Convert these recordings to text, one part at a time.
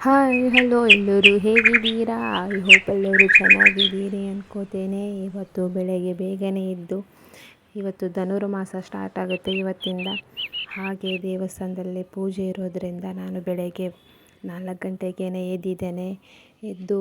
Hi hello ಎಲ್ಲರೂ ಹೇಗಿದ್ದೀರಾ? I hope ಎಲ್ಲರೂ ಚೆನ್ನಾಗಿದ್ದೀರಿ ಅನ್ಕೋತೇನೆ. ಇವತ್ತು ಬೆಳಗ್ಗೆ ಬೇಗನೆ ಎದ್ದು ಇವತ್ತು ಧನುರ್ಮಾಸ ಸ್ಟಾರ್ಟ್ ಆಗುತ್ತೆ ಇವತ್ತಿಂದ. ಹಾಗೆ ದೇವಸ್ಥಾನದಲ್ಲಿ ಪೂಜೆ ಇರೋದರಿಂದ ನಾನು ಬೆಳಗ್ಗೆ 4 ಗಂಟೆಗೇ ಎದ್ದಿದ್ದೇನೆ. ಎದ್ದು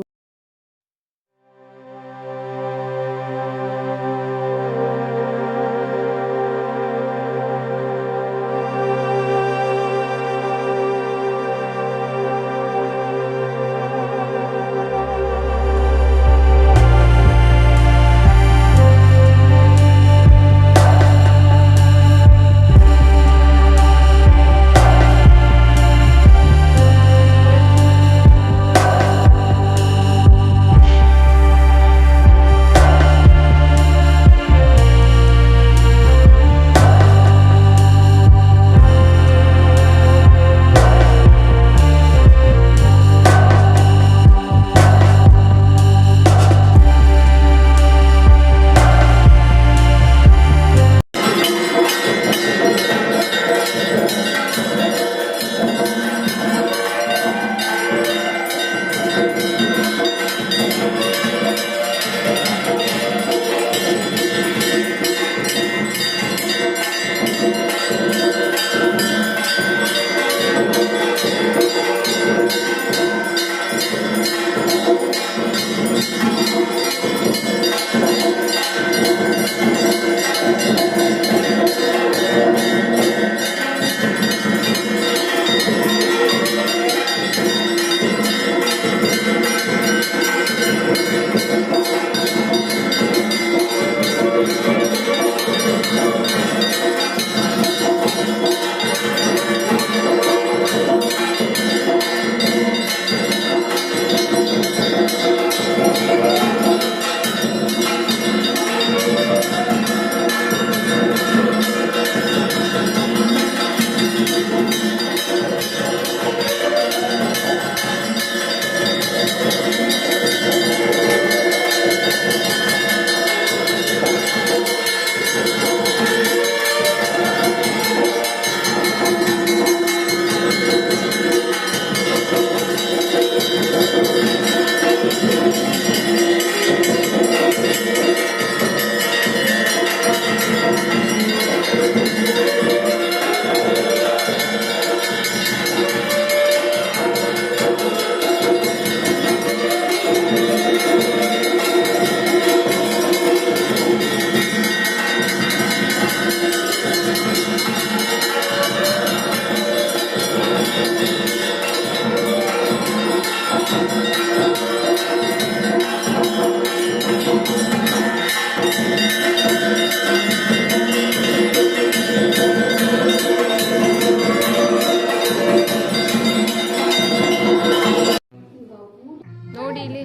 ನೋಡಿ ಇಲ್ಲಿ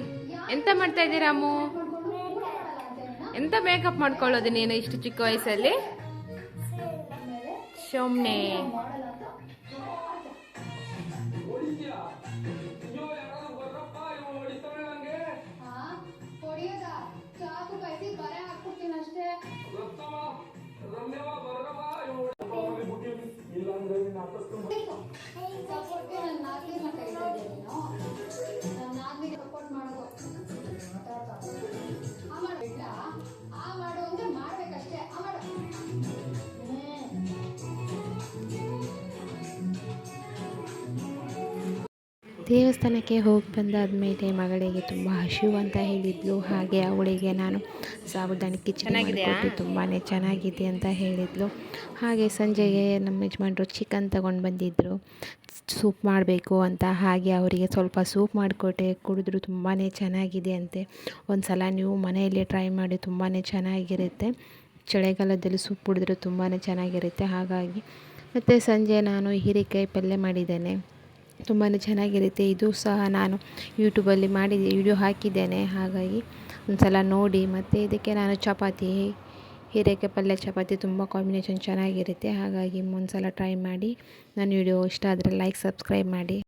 ಎಂತ ಮಾಡ್ತಾ ಇದ್ದೀರಾ ಅಮ್ಮು? ಎಂತ ಮೇಕಪ್ ಮಾಡ್ಕೊಳ್ಳೋದು ನೀನು ಇಷ್ಟು ಚಿಕ್ಕ ವಯಸ್ಸಲ್ಲಿ? ಸುಮ್ನೆ ದೇವಸ್ಥಾನಕ್ಕೆ ಹೋಗಿ ಬಂದಾದಮೇಲೆ ಮಗಳಿಗೆ ತುಂಬ ಹಸಿವು ಅಂತ ಹೇಳಿದ್ಲು. ಹಾಗೆ ಅವಳಿಗೆ ನಾನು ಸಾಬುದಾನಿ ಕಿಚಡಿ ಮಾಡಿಕೊಟ್ಟು ತುಂಬಾ ಚೆನ್ನಾಗಿದೆ ಅಂತ ಹೇಳಿದ್ಲು. ಹಾಗೆ ಸಂಜೆಗೆ ನಮ್ಮ ಯಜಮಾನ್ರು ಚಿಕನ್ ತಗೊಂಡು ಬಂದಿದ್ದರು, ಸೂಪ್ ಮಾಡಬೇಕು ಅಂತ. ಹಾಗೆ ಅವರಿಗೆ ಸ್ವಲ್ಪ ಸೂಪ್ ಮಾಡಿಕೊಟ್ಟೆ, ಕುಡಿದ್ರು. ತುಂಬಾ ಚೆನ್ನಾಗಿದೆ ಅಂತೆ. ಒಂದು ಸಲ ನೀವು ಮನೆಯಲ್ಲಿ ಟ್ರೈ ಮಾಡಿ, ತುಂಬಾ ಚೆನ್ನಾಗಿರುತ್ತೆ. ಚಳಿಗಾಲದಲ್ಲಿ ಸೂಪ್ ಕುಡಿದ್ರೆ ತುಂಬಾ ಚೆನ್ನಾಗಿರುತ್ತೆ. ಹಾಗಾಗಿ ಮತ್ತು ಸಂಜೆ ನಾನು ಹೀರೆಕಾಯಿ ಪಲ್ಯ ಮಾಡಿದ್ದೇನೆ, ತುಂಬಾ ಚೆನ್ನಾಗಿರುತ್ತೆ. ಇದು ಸಹ ನಾನು ಯೂಟ್ಯೂಬಲ್ಲಿ ಮಾಡಿ ವಿಡಿಯೋ ಹಾಕಿದ್ದೇನೆ, ಹಾಗಾಗಿ ಒಂದು ಸಲ ನೋಡಿ. ಮತ್ತು ಇದಕ್ಕೆ ನಾನು ಚಪಾತಿ, ಹೀರೆಕಾಯಿ ಪಲ್ಯ ಚಪಾತಿ ತುಂಬ ಕಾಂಬಿನೇಷನ್ ಚೆನ್ನಾಗಿರುತ್ತೆ. ಹಾಗಾಗಿ ಒಂದು ಸಲ ಟ್ರೈ ಮಾಡಿ. ನನ್ನ ವಿಡಿಯೋ ಇಷ್ಟ ಆದರೆ ಲೈಕ್ ಸಬ್ಸ್ಕ್ರೈಬ್ ಮಾಡಿ.